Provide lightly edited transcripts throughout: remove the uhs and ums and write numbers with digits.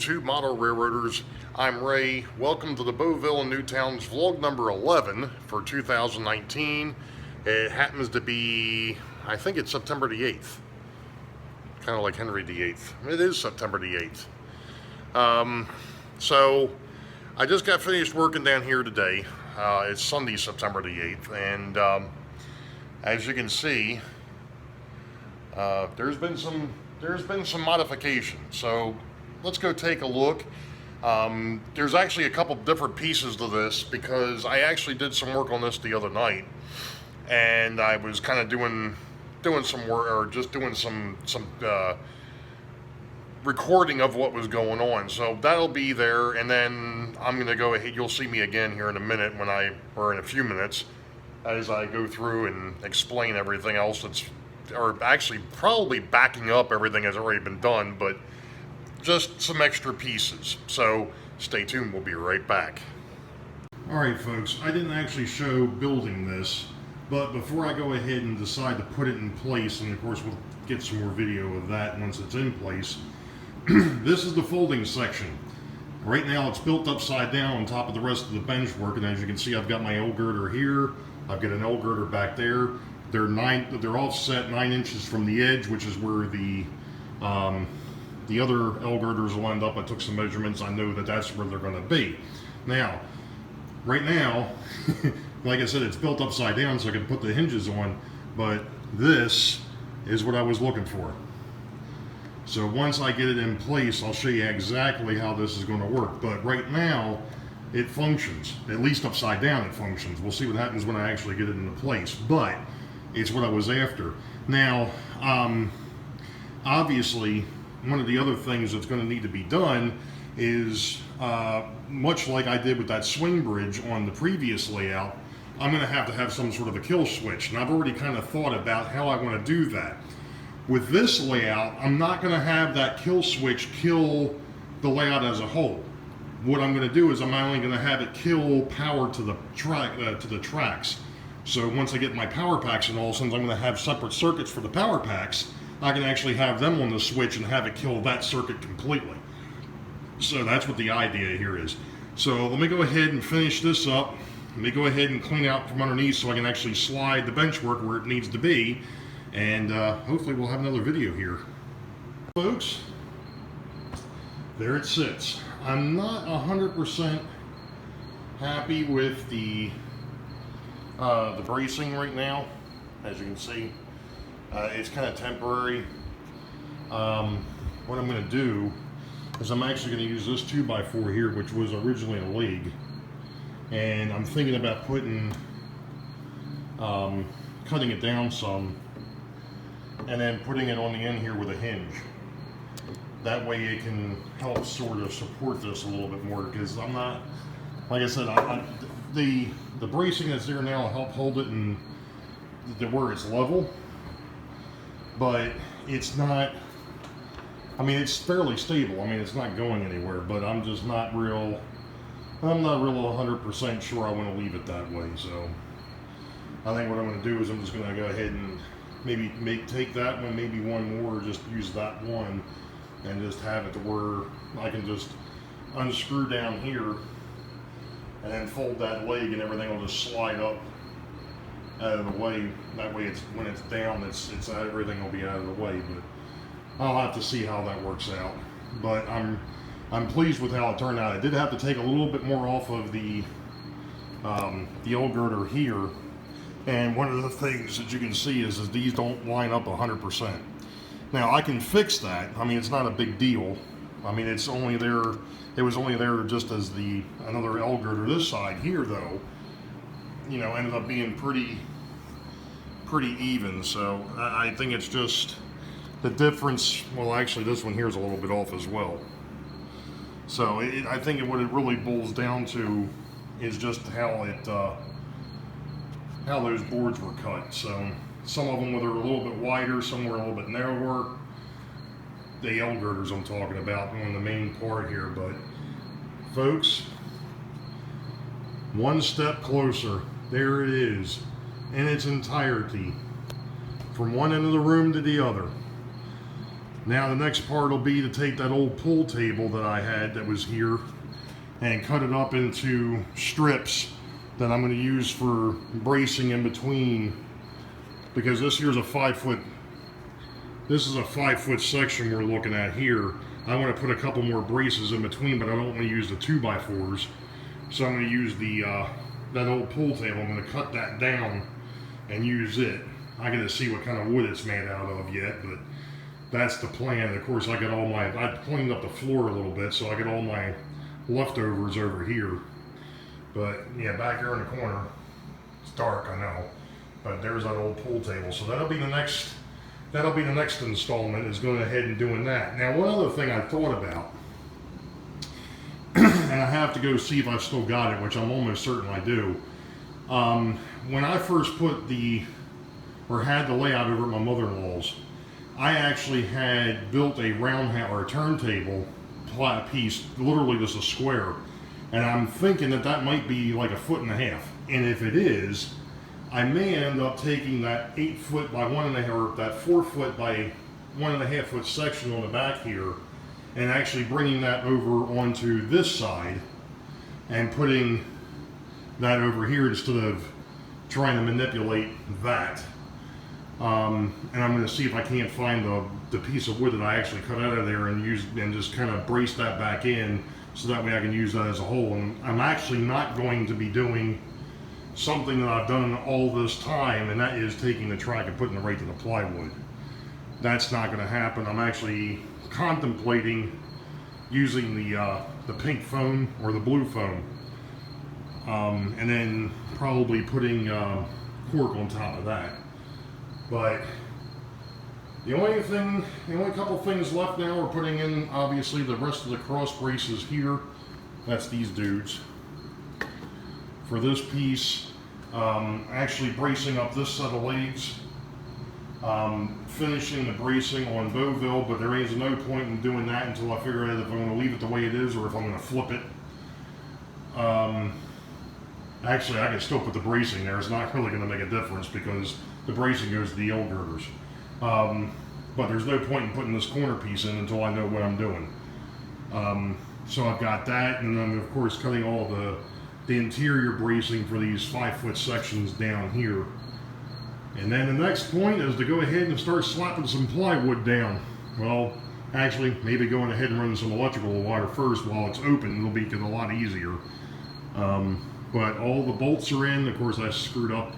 YouTube model railroaders. I'm Ray. Welcome to the Boeville and Newtown's vlog number 11 for 2019. It happens to be, I think it's September the 8th. Kind of like Henry the 8th. It is September the 8th. So I just got finished working down here today. It's Sunday, September the 8th, and as you can see, there's been some modification. So let's go take a look. There's actually a couple different pieces to this because I actually did some work on this the other night, and I was kind of doing some work, or just doing some recording of what was going on. So that'll be there, and then I'm gonna go ahead. You'll see me again here in a minute or in a few minutes, as I go through and explain everything else that's, or actually probably backing up everything that's already been done, but just some extra pieces. So stay tuned, we'll be right back. Alright folks, I didn't actually show building this, but before I go ahead and decide to put it in place, and of course we'll get some more video of that once it's in place, this is the folding section. Right now it's built upside down on top of the rest of the benchwork, and as you can see, I've got my L girder here, I've got an L girder back there. They're offset 9 inches from the edge, which is where the other L girders will end up. I took some measurements. I know that that's where they're going to be. Now, right now, like I said, it's built upside down so I can put the hinges on, but this is what I was looking for. So once I get it in place, I'll show you exactly how this is going to work. But right now, it functions. At least upside down it functions. We'll see what happens when I actually get it into place. But it's what I was after. Now, obviously, one of the other things that's going to need to be done is, much like I did with that swing bridge on the previous layout, I'm going to have some sort of a kill switch. And I've already kind of thought about how I want to do that. With this layout, I'm not going to have that kill switch kill the layout as a whole. What I'm going to do is I'm only going to have it kill power to the tracks. So once I get my power packs and all, since I'm going to have separate circuits for the power packs, I can actually have them on the switch and have it kill that circuit completely. So that's what the idea here is. So let me go ahead and finish this up. Let me go ahead and clean out from underneath so I can actually slide the benchwork where it needs to be. And hopefully we'll have another video here. Folks, there it sits. I'm not 100% happy with the bracing right now. As you can see, it's kind of temporary. What I'm going to do is I'm actually going to use this 2x4 here, which was originally a leg, and I'm thinking about putting cutting it down some and then putting it on the end here with a hinge. That way it can help sort of support this a little bit more, because I'm not, like I said, the bracing that's there now will help hold it in where it's level, but it's not, I mean, it's fairly stable. I mean, it's not going anywhere, but I'm just not real, I'm not real 100% sure I want to leave it that way. So I think what I'm going to do is I'm just going to go ahead and maybe take that one, maybe one more, or just use that one, and just have it to where I can just unscrew down here and then fold that leg, and everything will just slide up out of the way. That way, when it's down, everything will be out of the way. But I'll have to see how that works out. But I'm pleased with how it turned out. I did have to take a little bit more off of the old girder here. And one of the things that you can see is these don't line up 100%. Now I can fix that. I mean, it's not a big deal. I mean, it's only there. It was only there just as another L girder. This side here, though, you know, ended up being pretty even. So I think it's just the difference. Well, actually, this one here is a little bit off as well. So I think what it really boils down to is just how those boards were cut. So some of them were a little bit wider, some were a little bit narrower. The L girders I'm talking about on the main part here. But folks, one step closer. There it is in its entirety, from one end of the room to the other. Now the next part will be to take that old pool table that I had that was here and cut it up into strips that I'm going to use for bracing in between, because this here's a 5 foot, this is a 5 foot section we're looking at here. I want to put a couple more braces in between, but I don't want to use the 2x4s, so I'm going to use the that old pool table. I'm going to cut that down and use it. I got to see what kind of wood it's made out of yet, but that's the plan. Of course, I got all my, I cleaned up the floor a little bit, so I got all my leftovers over here. But yeah, back here in the corner, it's dark, I know, but there's that old pool table. So that'll be the next installment, is going ahead and doing that. Now, one other thing I thought about, and I have to go see if I've still got it, which I'm almost certain I do. When I first put had the layout over at my mother-in-law's, I actually had built a roundhouse or a turntable piece, literally just a square, and I'm thinking that might be like 1.5 foot. And if it is, I may end up taking that 8 foot by 1.5, or that 4 foot by 1.5 foot section on the back here, and actually bringing that over onto this side and putting that over here instead of trying to manipulate that. And I'm going to see if I can't find the piece of wood that I actually cut out of there and use and just kind of brace that back in, so that way I can use that as a whole. And I'm actually not going to be doing something that I've done all this time, and that is taking the track and putting it right to the plywood. That's not going to happen. I'm actually contemplating using the pink foam or the blue foam, and then probably putting cork on top of that. But the only couple things left now, we're putting in obviously the rest of the cross braces here. That's these dudes. For this piece, actually bracing up this set of legs, finishing the bracing on Boeville, but there is no point in doing that until I figure out if I'm going to leave it the way it is or if I'm going to flip it. Actually, I can still put the bracing there. It's not really going to make a difference because the bracing goes to the old girders. But there's no point in putting this corner piece in until I know what I'm doing. So I've got that, and then of course cutting all the interior bracing for these 5 foot sections down here. And then the next point is to go ahead and start slapping some plywood down. Well, actually, maybe going ahead and running some electrical wire first while it's open. It'll make it a lot easier. But all the bolts are in. Of course, I screwed up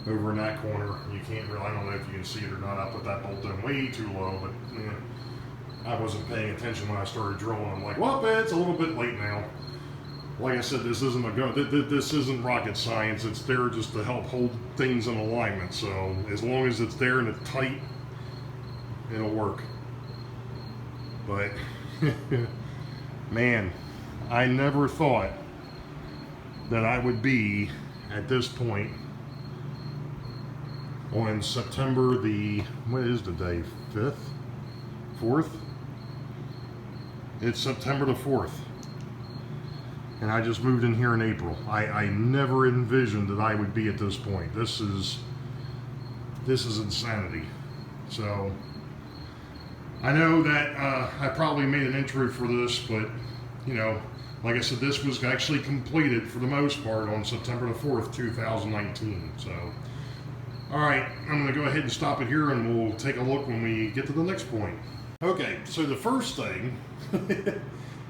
over in that corner. You can't really, I don't know if you can see it or not. I put that bolt in way too low, but I wasn't paying attention when I started drilling. I'm like, well, it's a little bit late now. Like I said, this isn't rocket science. It's there just to help hold things in alignment. So as long as it's there and it's tight, it'll work. But man, I never thought that I would be at this point on September the, what is the day, 5th? 4th? It's September the 4th. And I just moved in here in April. I never envisioned that I would be at this point. This is insanity. So I know that I probably made an intro for this, but you know, like I said, this was actually completed for the most part on September the 4th, 2019. So, all right, I'm going to go ahead and stop it here, and we'll take a look when we get to the next point. Okay, so the first thing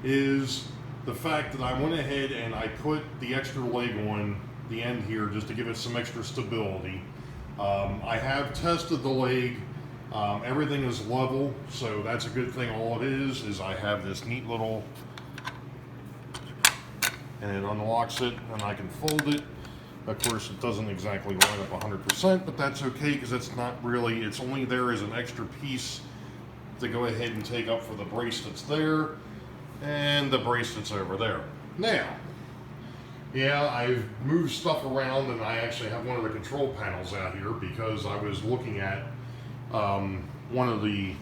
is the fact that I went ahead and I put the extra leg on the end here just to give it some extra stability. I have tested the leg. Everything is level, so that's a good thing. All it is I have this neat little, and it unlocks it, and I can fold it. Of course, it doesn't exactly line up 100%, but that's okay because it's not really, it's only there as an extra piece to go ahead and take up for the brace that's there and the brace that's over there. Now, yeah, I've moved stuff around, and I actually have one of the control panels out here because I was looking at one of the,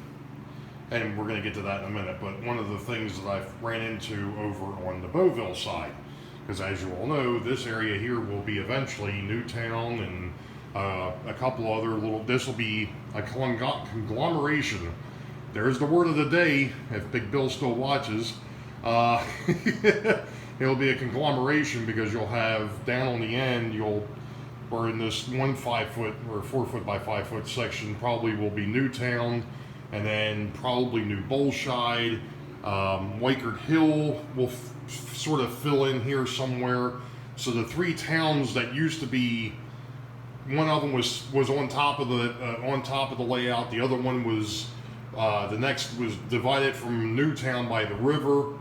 and we're going to get to that in a minute, but one of the things that I've ran into over on the Boeville side, because as you all know, this area here will be eventually Newtown and a couple other little, this will be a conglomeration there's the word of the day, if Big Bill still watches. It'll be a conglomeration because you'll have down on the end, or in this one 5 foot or 4 foot by 5 foot section, probably will be Newtown, and then probably New Bolshide. Wakert Hill will sort of fill in here somewhere. So the 3 towns that used to be, one of them was on top of the layout. The other one was the next was divided from Newtown by the river.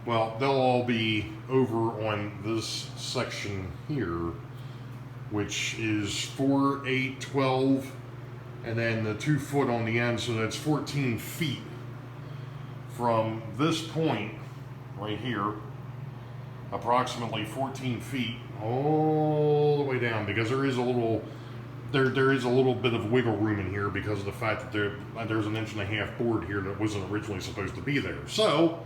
Well, they'll all be over on this section here, which is 4, 8, 12, and then the 2 foot on the end, so that's 14 feet from this point right here, approximately 14 feet all the way down, because there is a little bit of wiggle room in here because of the fact that there's an 1.5 inch board here that wasn't originally supposed to be there. So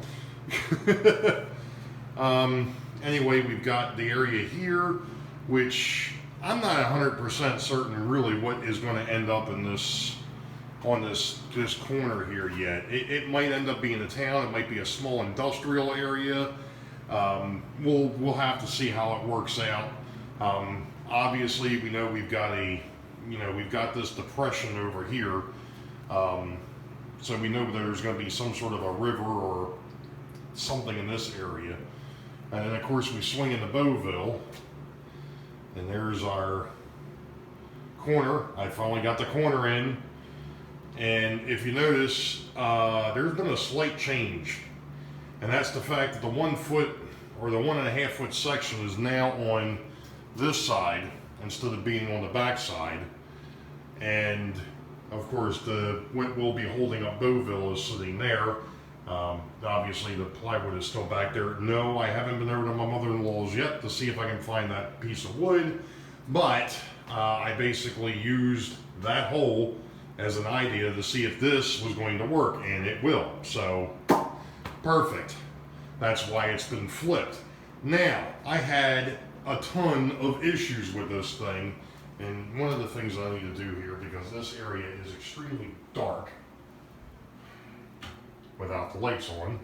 anyway, we've got the area here, which I'm not 100% certain really what is going to end up in this corner here yet. It might end up being a town. It might be a small industrial area. We'll have to see how it works out. Obviously, we know we've got this depression over here, so we know there's going to be some sort of a river or something in this area. And then of course we swing into Boeville, and there's our corner. I finally got the corner in, and if you notice, there's been a slight change, and that's the fact that the 1 foot or the 1.5 foot section is now on this side instead of being on the back side. And of course what will be holding up Boeville is sitting there. Obviously the plywood is still back there. No, I haven't been over to my mother-in-law's yet to see if I can find that piece of wood, but I basically used that hole as an idea to see if this was going to work, and it will. So perfect. That's why it's been flipped. Now, I had a ton of issues with this thing, and one of the things I need to do here, because this area is extremely dark without the lights on,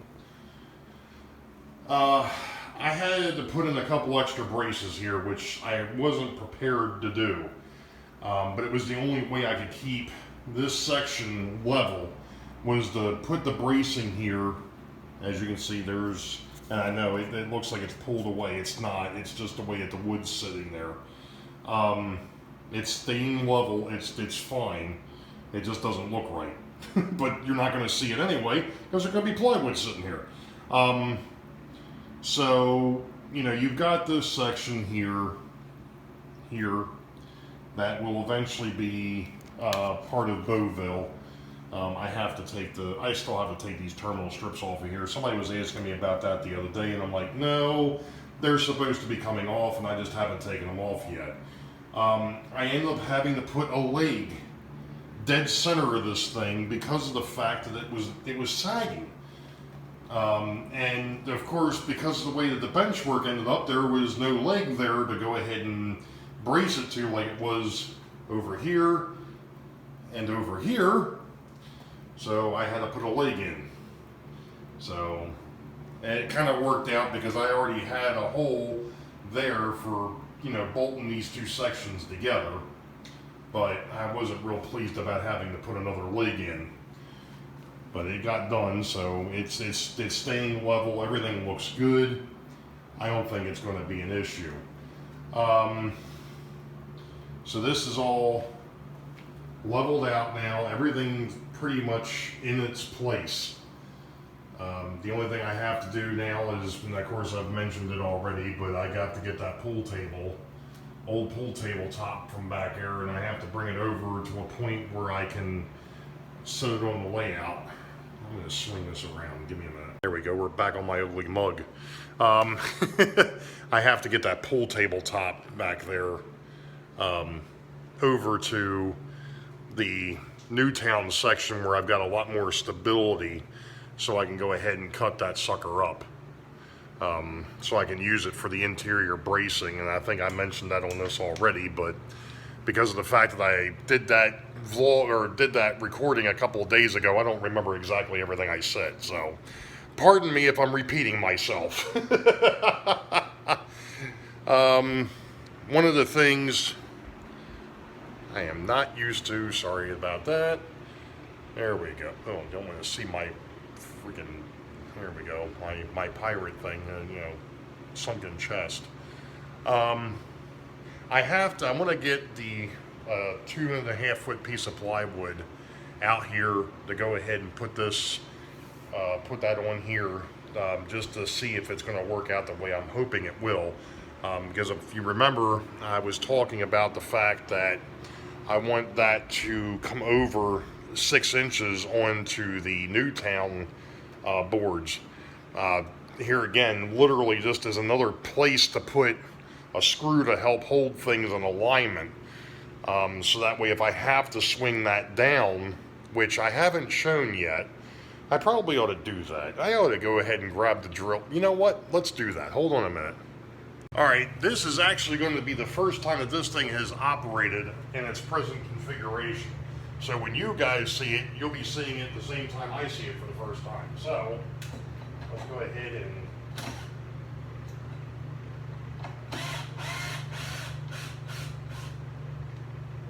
I had to put in a couple extra braces here, which I wasn't prepared to do, but it was the only way I could keep this section level, was to put the bracing here. As you can see, there's, and I know it looks like it's pulled away. It's not. It's just the way that the wood's sitting there. It's staying level. It's fine. It just doesn't look right. But you're not going to see it anyway because there's going to be plywood sitting here. So you've got this section here that will eventually be part of Boeville. I still have to take these terminal strips off of here. Somebody was asking me about that the other day, and I'm like, no, they're supposed to be coming off, and I just haven't taken them off yet. I ended up having to put a leg dead center of this thing because of the fact that it was sagging. And of course, because of the way that the benchwork ended up, there was no leg there to go ahead and brace it to like it was over here and over here. So I had to put a leg in. So, and it kind of worked out because I already had a hole there for, bolting these two sections together. But I wasn't real pleased about having to put another leg in. But it got done, so it's staying level. Everything looks good. I don't think it's going to be an issue. So this is all leveled out now. Everything's pretty much in its place. The only thing I have to do now is, and of course I've mentioned it already, but I got to get that old pool table top from back there, and I have to bring it over to a point where I can set it on the layout. I'm going to swing this around. Give me a minute. There we go. We're back on my ugly mug. I have to get that pool table top back there over to the Newtown section where I've got a lot more stability, so I can go ahead and cut that sucker up. So I can use it for the interior bracing, and I think I mentioned that on this already, but because of the fact that I did that vlog or did that recording a couple of days ago. I don't remember exactly everything I said, so pardon me if I'm repeating myself. One of the things I am not used to, sorry about that. There we go. Oh, don't want to see my freaking, there we go, my pirate thing, sunken chest. I'm going to get the 2.5 foot piece of plywood out here to go ahead and put that on here, just to see if it's going to work out the way I'm hoping it will. Because if you remember, I was talking about the fact that I want that to come over 6 inches onto the Newtown boards. Here again, literally just as another place to put a screw to help hold things in alignment. So that way if I have to swing that down, which I haven't shown yet, I probably ought to do that. I ought to go ahead and grab the drill. You know what? Let's do that. Hold on a minute. Alright, this is actually going to be the first time that this thing has operated in its present configuration. So when you guys see it, you'll be seeing it at the same time I see it for the first time. So, let's go ahead and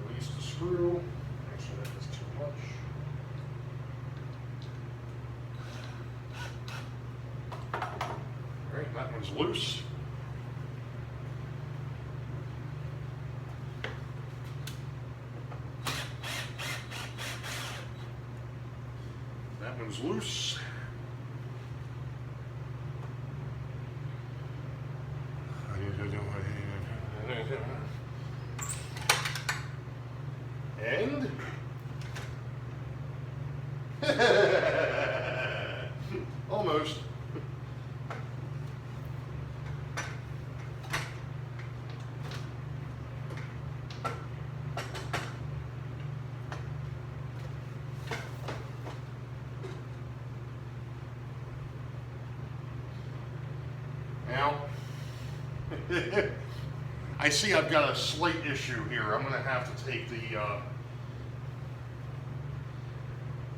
release the screw. Actually, that is too much. Alright, that one's loose. That one's loose. And almost. Now, I see I've got a slight issue here. I'm going to have to take the,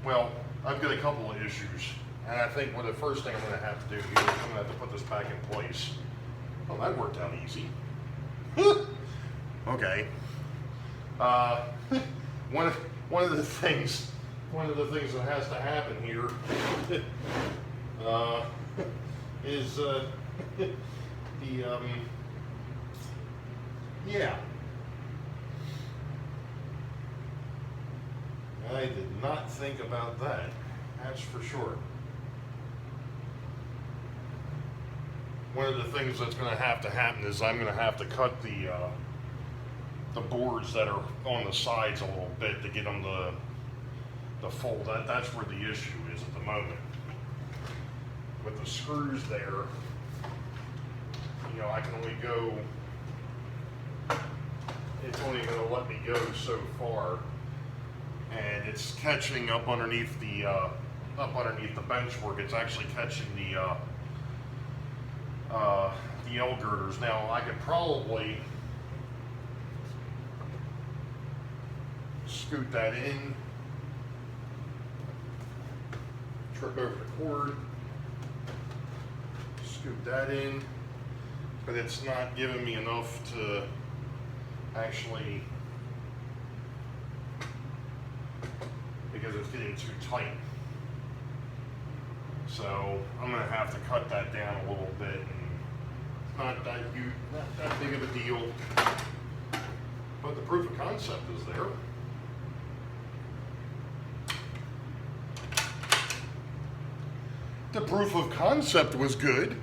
well, I've got a couple of issues. And I think the first thing I'm going to have to do here is I'm going to have to put this back in place. Oh, that worked out easy. Okay. One of the things that has to happen here is yeah. I did not think about that. That's for sure. One of the things that's going to happen is I'm going to have to cut the boards that are on the sides a little bit to get them to fold. That's where the issue is at the moment. With the screws there, I can only go, it's only going to let me go so far, and it's catching up underneath the benchwork. It's actually catching the L girders. Now I could probably scoot that in, trip over the cord, scoot that in, but it's not giving me enough to actually, because it's getting too tight. So I'm going to have to cut that down a little bit. And it's not that huge, not that big of a deal, but the proof of concept is there. The proof of concept was good.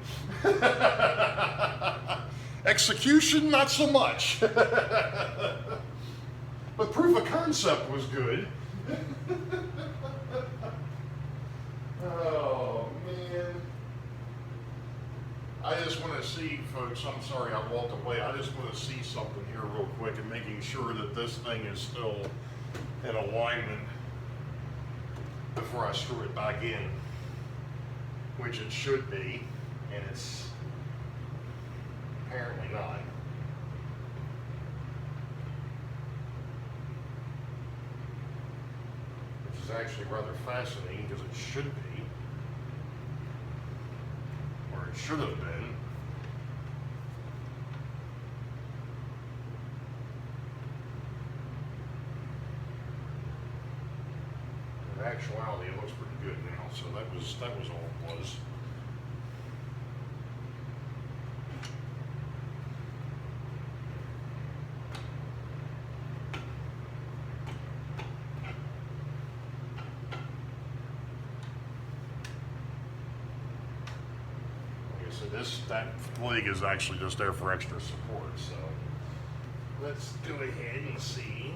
Execution, not so much. But proof of concept was good. Oh, man. I just want to see, folks, I'm sorry I walked away. I just want to see something here real quick and making sure that this thing is still in alignment before I screw it back in, which it should be, and it's apparently not. actually rather fascinating because it should be, or it should have been. In actuality, it looks pretty good now, so that was all it was. That leg is actually just there for extra support, so let's go ahead and see.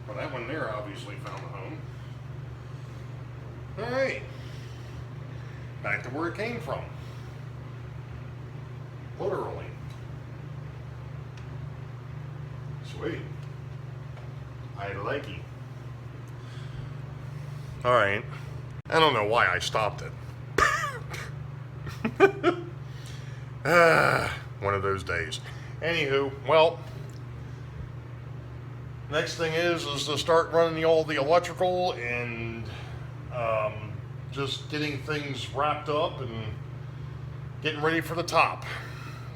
Well, that one there obviously found a home. Alright, back to where it came from. Literally. Sweet. I like it. Alright, I don't know why I stopped it. One of those days. Anywho, well, next thing is to start running all the electrical and just getting things wrapped up and getting ready for the top.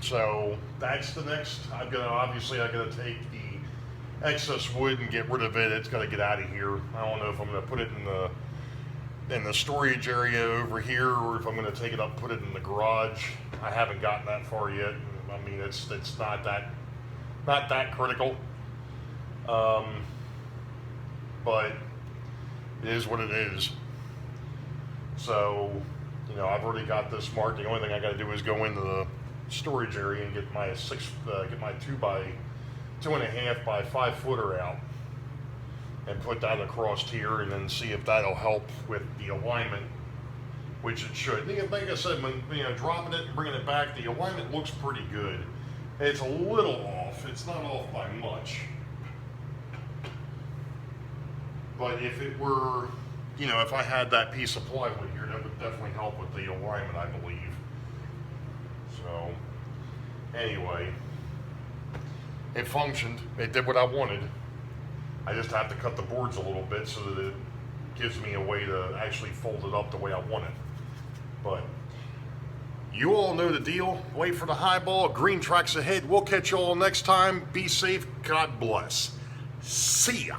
So that's the next. I gotta take the excess wood and get rid of it. It's gotta get out of here. I don't know if I'm gonna put it in the storage area over here, or if I'm gonna take it up, put it in the garage. I haven't gotten that far yet. I mean, it's not that critical. But it is what it is. So, you know, I've already got this marked. The only thing I got to do is go into the storage area and get my 2.5 by 5 footer out and put that across here, and then see if that'll help with the alignment, which it should. Like I said, when dropping it and bringing it back, the alignment looks pretty good. It's a little off. It's not off by much. But if it were, if I had that piece of plywood here, that would definitely help with the alignment, I believe. So, anyway, it functioned. It did what I wanted. I just have to cut the boards a little bit so that it gives me a way to actually fold it up the way I want it. But you all know the deal. Wait for the highball. Green tracks ahead. We'll catch you all next time. Be safe. God bless. See ya.